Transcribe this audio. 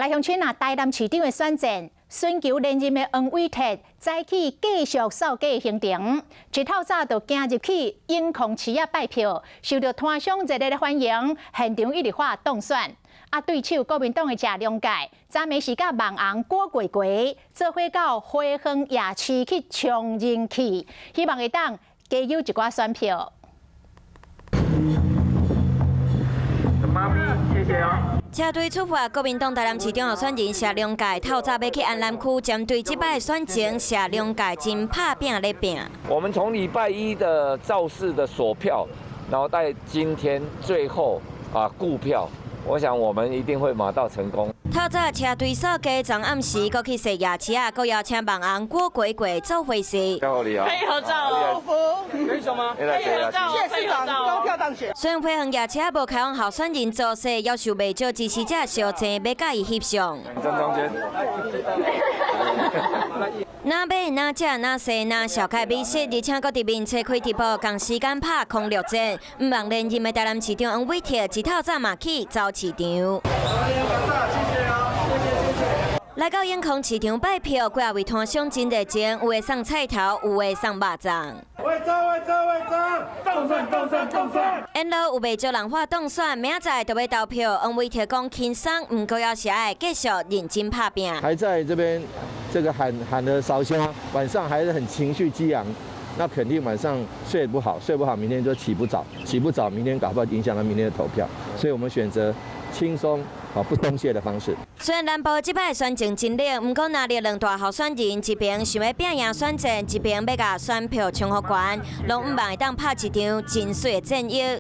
来乡村台南市长的选战，寻求连任的黄伟哲早起继续扫街行程，一透早就行入去永康市啊拜票，受到摊商热烈的欢迎，现场一直发动选。对手国民党的谢龙介，昨暝是甲网红郭桂桂做伙到花园夜市去冲人气，希望会当加有一寡选票。妈咪，谢谢哦。车队出发，国民党台南市长候选人谢龙介透早要去安南区，针对这摆的选情，谢龙介真拍拼咧拼。我们从礼拜一的造势的锁票，然后到今天最后顾票。 我想我们一定会马到成功。透早车队扫街，昨暗时搁去踅夜市啊，搁邀请网红郭桂桂做会事。太好你啊！可以合照哦，可以说吗？可以合照，谢市长高票当选。虽然配合夜市啊，无开放候选人做势，要求未少支持者小钱，要甲伊翕相。正中间。哪买哪食哪踅哪小开美食，而且搁伫面车开直播，同时间拍空绿战。毋望连任的台南市长黄伟哲一透早嘛去走市场。来到永康市场拜票，几啊位摊商真热情，有的送菜头，有的送肉粽。动选！因路有未少人发动选，明仔就要投票。黄伟哲讲轻松，不过要是爱继续认真拍拼。还在这边这个喊的烧香，晚上还是很情绪激昂。 那肯定晚上睡不好，明天就起不早，明天搞不好影响到明天的投票，所以我们选择轻松不松懈的方式。虽然南部这摆选情真烈，不过拿了两大候选人，一边想要拼赢选战，一边要甲选票冲互悬，拢毋望会当拍一场真水的战役。